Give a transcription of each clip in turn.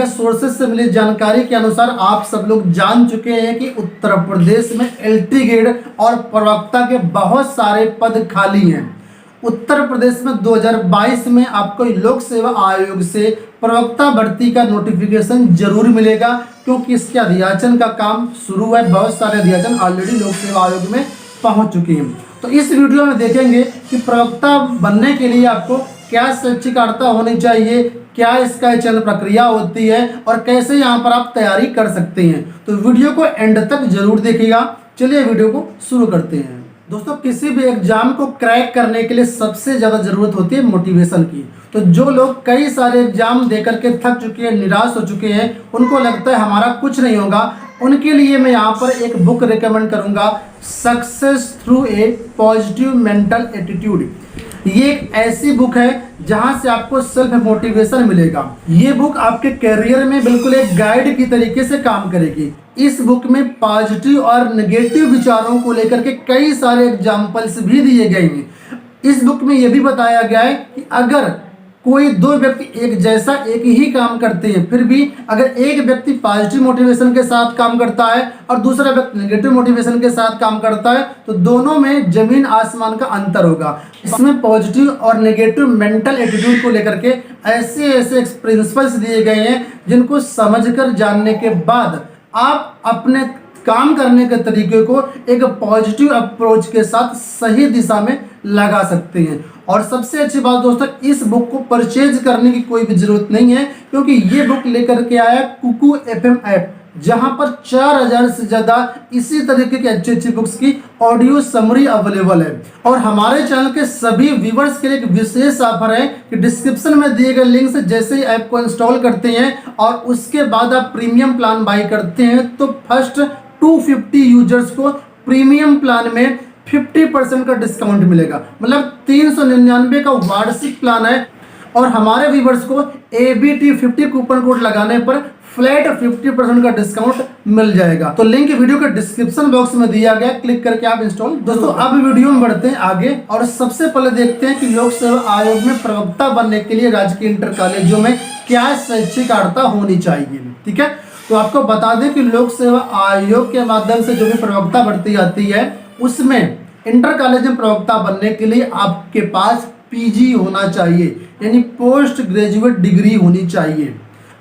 Media sources से मिली जानकारी के अनुसार आप सब लोग जान चुके हैं कि उत्तर प्रदेश में एलटी ग्रेड और प्रवक्ता के बहुत सारे पद खाली हैं। उत्तर प्रदेश में 2022 में आपको लोक सेवा आयोग से प्रवक्ता भर्ती का नोटिफिकेशन जरूर मिलेगा, क्योंकि इसके अध्याचन का काम शुरू है। बहुत सारे अध्याचन ऑलरेडी लोक सेवा आयोग में पहुंच चुके हैं। तो इस वीडियो में देखेंगे कि प्रवक्ता बनने के लिए आपको क्या शैक्षिक अर्हता होनी चाहिए, क्या इसका चयन प्रक्रिया होती है और कैसे यहाँ पर आप तैयारी कर सकते हैं। तो वीडियो को एंड तक जरूर देखिएगा। चलिए वीडियो को शुरू करते हैं। दोस्तों, किसी भी एग्जाम को क्रैक करने के लिए सबसे ज़्यादा ज़रूरत होती है मोटिवेशन की। तो जो लोग कई सारे एग्जाम देकर के थक चुके हैं, निराश हो चुके हैं, उनको लगता है हमारा कुछ नहीं होगा, उनके लिए मैं यहाँ पर एक बुक रिकमेंड करूँगा, success through a positive mental attitude. ये एक ऐसी बुक है जहाँ से आपको सेल्फ मोटिवेशन मिलेगा। ये बुक आपके करियर में बिल्कुल एक गाइड की तरीके से काम करेगी। इस बुक में पॉजिटिव और नेगेटिव विचारों को लेकर के कई सारे एग्जाम्पल्स भी दिए गए हैं। इस बुक में ये भी बताया गया है कि अगर कोई दो व्यक्ति एक जैसा एक ही काम करते हैं, फिर भी अगर एक व्यक्ति पॉजिटिव मोटिवेशन के साथ काम करता है और दूसरा व्यक्ति नेगेटिव मोटिवेशन के साथ काम करता है, तो दोनों में जमीन आसमान का अंतर होगा। इसमें पॉजिटिव और नेगेटिव मेंटल एटीट्यूड को लेकर के ऐसे ऐसे प्रिंसिपल्स दिए गए हैं जिनको समझकर जानने के बाद आप अपने काम करने के तरीके को एक पॉजिटिव अप्रोच के साथ सही दिशा में लगा सकते हैं। और सबसे अच्छी बात दोस्तों, इस बुक को परचेज करने की कोई भी जरूरत नहीं है, क्योंकि ये बुक लेकर के आया कुकू एफएम ऐप, जहां पर 4000 से ज़्यादा इसी तरीके की अच्छी अच्छी बुक्स की ऑडियो समरी अवेलेबल है। और हमारे चैनल के सभी व्यूवर्स के लिए एक विशेष ऑफर है कि डिस्क्रिप्शन में दिए गए लिंक से जैसे ही ऐप को इंस्टॉल करते हैं और उसके बाद आप प्रीमियम प्लान बाई करते हैं, तो फर्स्ट 250 यूजर्स को प्रीमियम प्लान में 50% का डिस्काउंट मिलेगा। मतलब 399 का वार्षिक प्लान है और हमारे व्यूवर्स को ABT 50 कूपन कोड लगाने पर फ्लैट 50% का डिस्काउंट मिल जाएगा। तो लिंक वीडियो के डिस्क्रिप्शन बॉक्स में दिया गया, क्लिक करके आप इंस्टॉल। दोस्तों, अब वीडियो में बढ़ते हैं आगे और सबसे पहले देखते हैं कि लोक सेवा आयोग में प्रवक्ता बनने के लिए राजकीय इंटर कॉलेजों में क्या शैक्षिक अर्हता होनी चाहिए। ठीक है, तो आपको बता दें कि लोक सेवा आयोग के माध्यम से जो भी प्रवक्ता भर्ती आती है, उसमें इंटर कॉलेज में प्रवक्ता बनने के लिए आपके पास PG होना चाहिए, यानी पोस्ट ग्रेजुएट डिग्री होनी चाहिए।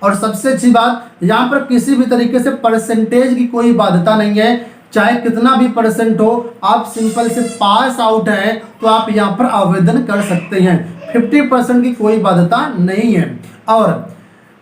और सबसे अच्छी बात, यहाँ पर किसी भी तरीके से परसेंटेज की कोई बाध्यता नहीं है। चाहे कितना भी परसेंट हो, आप सिंपल से पास आउट हैं तो आप यहाँ पर आवेदन कर सकते हैं। 50% की कोई बाध्यता नहीं है। और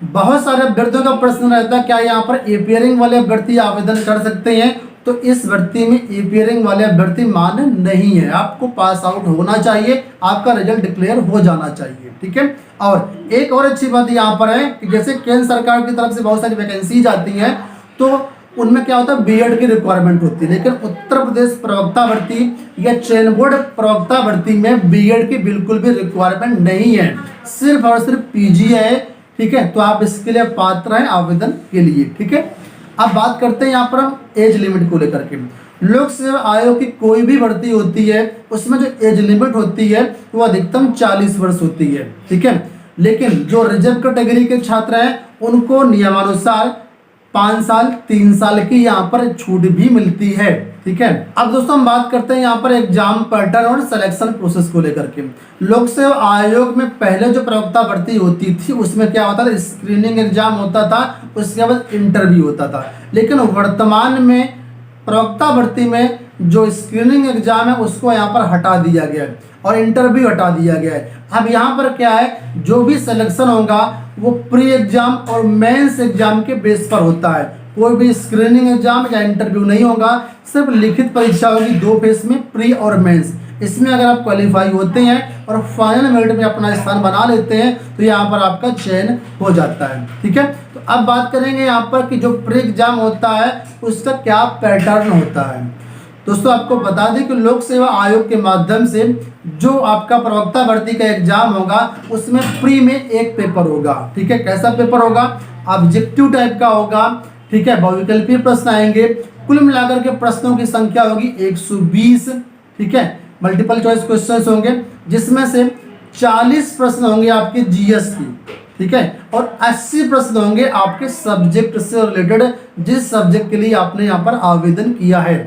बहुत सारे अभ्यर्थियों का प्रश्न रहता है, क्या यहाँ पर एपियरिंग वाले अभ्यर्थी आवेदन कर सकते हैं? तो इस भर्ती में एपियरिंग वाले अभ्यर्थी मान्य नहीं है। आपको पास आउट होना चाहिए, आपका रिजल्ट डिक्लेयर हो जाना चाहिए। ठीक है, और एक और अच्छी बात यहाँ पर है कि जैसे केंद्र सरकार की तरफ से बहुत सारी वैकेंसीज आती हैं, तो उनमें क्या होता है, बीएड की रिक्वायरमेंट होती है। लेकिन उत्तर प्रदेश प्रवक्ता भर्ती या चयन बोर्ड प्रवक्ता भर्ती में बीएड की बिल्कुल भी रिक्वायरमेंट नहीं है, सिर्फ और सिर्फ PG है। ठीक है, तो आप इसके लिए पात्र हैं आवेदन के लिए। ठीक है, अब बात करते हैं यहाँ पर हम एज लिमिट को लेकर के। लोक सेवा आयोग की कोई भी भर्ती होती है, उसमें जो एज लिमिट होती है वो अधिकतम 40 वर्ष होती है। ठीक है, लेकिन जो रिजर्व कैटेगरी के छात्र हैं उनको नियमानुसार 5 साल 3 साल की यहाँ पर छूट भी मिलती है। ठीक है, अब दोस्तों हम बात करते हैं यहाँ पर एग्जाम पैटर्न और सिलेक्शन प्रोसेस को लेकर के। लोक सेवा आयोग में पहले जो प्रवक्ता भर्ती होती थी उसमें क्या होता था, स्क्रीनिंग एग्जाम होता था, उसके बाद इंटरव्यू होता था। लेकिन वर्तमान में प्रवक्ता भर्ती में जो स्क्रीनिंग एग्जाम है उसको यहाँ पर हटा दिया गया है और इंटरव्यू हटा दिया गया है। अब यहाँ पर क्या है, जो भी सिलेक्शन होगा वो प्री एग्जाम और मेंस एग्जाम के बेस पर होता है। कोई भी स्क्रीनिंग एग्जाम या इंटरव्यू नहीं होगा, सिर्फ लिखित परीक्षा होगी 2 फेज में, प्री और मेंस। इसमें अगर आप क्वालिफाई होते हैं और फाइनल मेरिट में अपना स्थान बना लेते हैं तो यहाँ पर आपका चयन हो जाता है। ठीक है, तो अब बात करेंगे यहाँ पर कि जो प्री एग्जाम होता है उसका क्या पैटर्न होता है। दोस्तों, आपको बता दें कि लोक सेवा आयोग के माध्यम से जो आपका प्रवक्ता भर्ती का एग्जाम होगा उसमें प्री में एक पेपर होगा। ठीक है, कैसा पेपर होगा, ऑब्जेक्टिव टाइप का होगा। ठीक है, बहुविकल्पीय प्रश्न आएंगे। कुल मिलाकर के प्रश्नों की संख्या होगी 120। ठीक है, मल्टीपल चॉइस क्वेश्चंस होंगे जिसमें से 40 प्रश्न होंगे आपके GS की। ठीक है। और 80 प्रश्न होंगे आपके सब्जेक्ट से रिलेटेड, जिस सब्जेक्ट के लिए आपने यहाँ पर आवेदन किया है,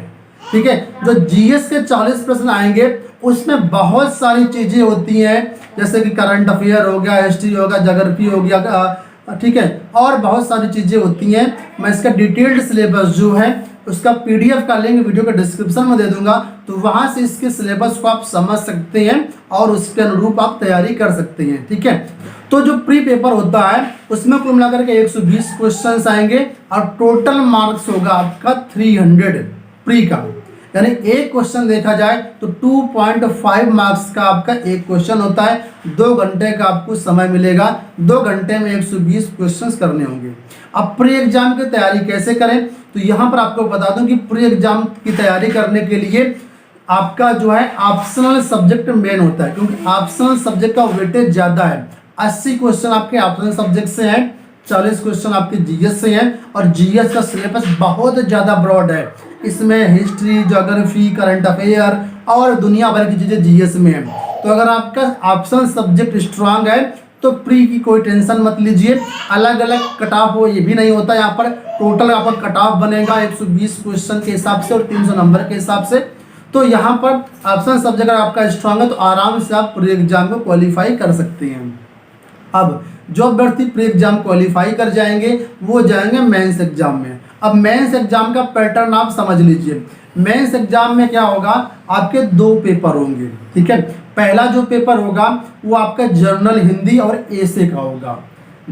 ठीक है। जो जीएस के 40 प्रश्न आएंगे उसमें बहुत सारी चीजें होती हैं, जैसे कि करंट अफेयर हो गया, हिस्ट्री हो गया, ज्योग्राफी हो गया, ठीक है, और बहुत सारी चीजें होती हैं। मैं इसका डिटेल्ड सिलेबस जो है उसका पीडीएफ का लिंक वीडियो के डिस्क्रिप्शन में दे दूंगा, तो वहां से इसके सिलेबस को आप समझ सकते हैं और उसके अनुरूप आप तैयारी कर सकते हैं, ठीक है। तो जो प्री पेपर होता है उसमें कुल मिलाकर के 120 क्वेश्चंस आएंगे और टोटल मार्क्स होगा आपका 300 प्री का, यानी एक क्वेश्चन देखा जाए तो 2.5 मार्क्स का आपका एक क्वेश्चन होता है। 2 घंटे का आपको समय मिलेगा, 2 घंटे में 120 क्वेश्चंस करने होंगे। अब प्री एग्जाम की तैयारी कैसे करें, तो यहाँ पर आपको बता दूं कि प्री एग्जाम की तैयारी करने के लिए आपका जो है ऑप्शनल सब्जेक्ट मेन होता है, क्योंकि ऑप्शनल सब्जेक्ट का वेटेज ज़्यादा है। 80 क्वेश्चन आपके ऑप्शनल सब्जेक्ट से हैं, 40 क्वेश्चन आपके जीएस से हैं, और जीएस का सिलेबस बहुत ज़्यादा ब्रॉड है। इसमें हिस्ट्री, ज्योग्राफी, करंट अफेयर और दुनिया भर की चीज़ें जीएस में है। तो अगर आपका ऑप्शनल सब्जेक्ट स्ट्रांग है तो प्री की कोई टेंशन मत लीजिए। अलग अलग कट ऑफ हो ये भी नहीं होता, यहाँ पर टोटल आपका कट ऑफ बनेगा 120 क्वेश्चन के हिसाब से और 300 नंबर के हिसाब से। तो यहाँ पर ऑप्शनल सब्जेक्ट अगर आपका स्ट्रांग है तो आराम से आप प्री एग्जाम को क्वालिफाई कर सकते हैं। अब जो अभ्यर्थी प्री एग्जाम क्वालिफाई कर जाएंगे वो जाएंगे मेंस एग्जाम में। अब मेंस एग्जाम का पैटर्न आप समझ लीजिए। मेंस एग्जाम में क्या होगा, आपके 2 पेपर होंगे, ठीक है। पहला जो पेपर होगा वो आपका जनरल हिंदी और एसे का होगा।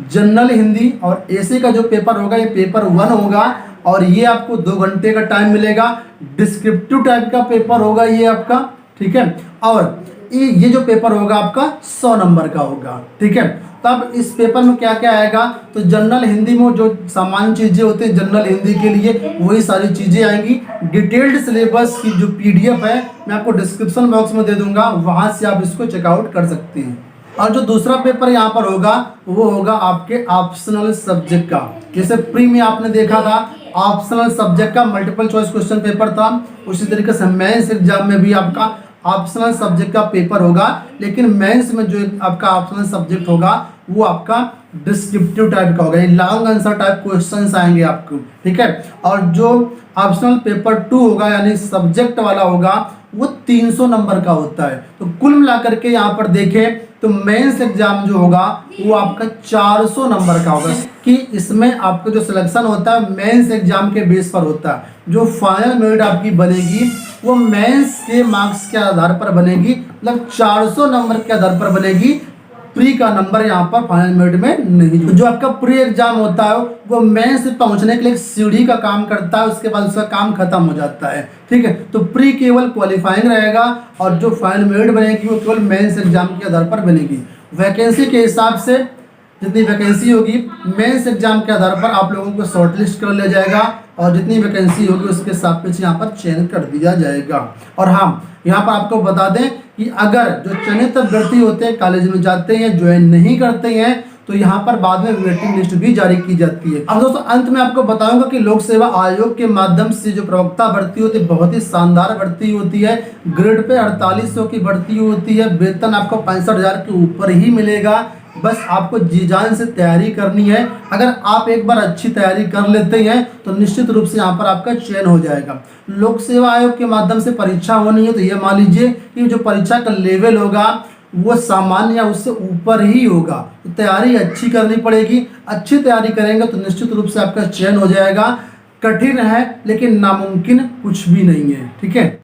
जनरल हिंदी और एसे का जो पेपर होगा ये पेपर 1 होगा और ये आपको 2 घंटे का टाइम मिलेगा। डिस्क्रिप्टिव टाइप का पेपर होगा ये आपका, ठीक है। और ये जो पेपर होगा आपका 100 नंबर का होगा, ठीक है। तब इस पेपर में क्या क्या आएगा, तो जनरल हिंदी में जो सामान्य चीज़ें होती हैं जनरल हिंदी के लिए वही सारी चीज़ें आएंगी। डिटेल्ड सिलेबस की जो पीडीएफ है मैं आपको डिस्क्रिप्शन बॉक्स में दे दूंगा, वहाँ से आप इसको चेकआउट कर सकते हैं। और जो दूसरा पेपर यहाँ पर होगा वो होगा आपके ऑप्शनल सब्जेक्ट का। जैसे प्री में आपने देखा था ऑप्शनल सब्जेक्ट का मल्टीपल चॉइस क्वेश्चन पेपर था, उसी तरीके से मेंस एग्जाम में भी आपका ऑप्शनल सब्जेक्ट का पेपर होगा, लेकिन मेंस में जो आपका ऑप्शनल सब्जेक्ट होगा वो आपका डिस्क्रिप्टिव टाइप का होगा, लॉन्ग आंसर टाइप क्वेश्चंस आएंगे आपको, ठीक है। और जो ऑप्शनल पेपर 2 होगा यानी सब्जेक्ट वाला होगा वो 300 नंबर का होता है। तो कुल मिलाकर के यहाँ पर देखें तो मेंस एग्जाम जो होगा वो आपका 400 नंबर का होगा, कि इसमें आपका जो सिलेक्शन होता है मेंस एग्जाम के बेस पर होता है। जो फाइनल मेरिट आपकी बनेगी वो मेंस के मार्क्स के आधार पर बनेगी, मतलब 400 नंबर के आधार पर बनेगी। प्री का नंबर यहाँ पर फाइनल मेरिट में नहीं। जो आपका प्री एग्जाम होता है वो मेंस से पहुंचने के लिए एक सीढ़ी का काम करता है, उसके बाद उसका काम खत्म हो जाता है, ठीक है। तो प्री केवल क्वालिफाइंग रहेगा और जो फाइनल मेरिट बनेगी वो केवल मेंस एग्जाम के आधार पर बनेगी। वैकेंसी के हिसाब से जितनी वैकेंसी होगी मेंस एग्जाम के आधार पर आप लोगों को शॉर्टलिस्ट कर लिया जाएगा और जितनी वैकेंसी होगी उसके सापेक्ष यहाँ पर चयन कर दिया जाएगा। और हाँ, यहाँ पर आपको बता दें कि अगर जो चयनित अभ्यर्थी होते हैं कॉलेज में जाते हैं, ज्वाइन नहीं करते हैं, तो यहाँ पर बाद में वेटिंग लिस्ट भी जारी की जाती है। अब दोस्तों अंत में आपको बताऊंगा कि लोक सेवा आयोग के माध्यम से जो प्रवक्ता भर्ती होती है बहुत ही शानदार भर्ती होती है। ग्रेड पे 4800 की भर्ती होती है, वेतन आपको 65,000 के ऊपर ही मिलेगा। बस आपको जी जान से तैयारी करनी है। अगर आप एक बार अच्छी तैयारी कर लेते हैं तो निश्चित रूप से यहाँ पर आपका चयन हो जाएगा। लोक सेवा आयोग के माध्यम से परीक्षा होनी है तो ये मान लीजिए कि जो परीक्षा का लेवल होगा वो सामान्य या उससे ऊपर ही होगा। तो तैयारी अच्छी करनी पड़ेगी। अच्छी तैयारी करेंगे तो निश्चित रूप से आपका चयन हो जाएगा। कठिन है लेकिन नामुमकिन कुछ भी नहीं है, ठीक है।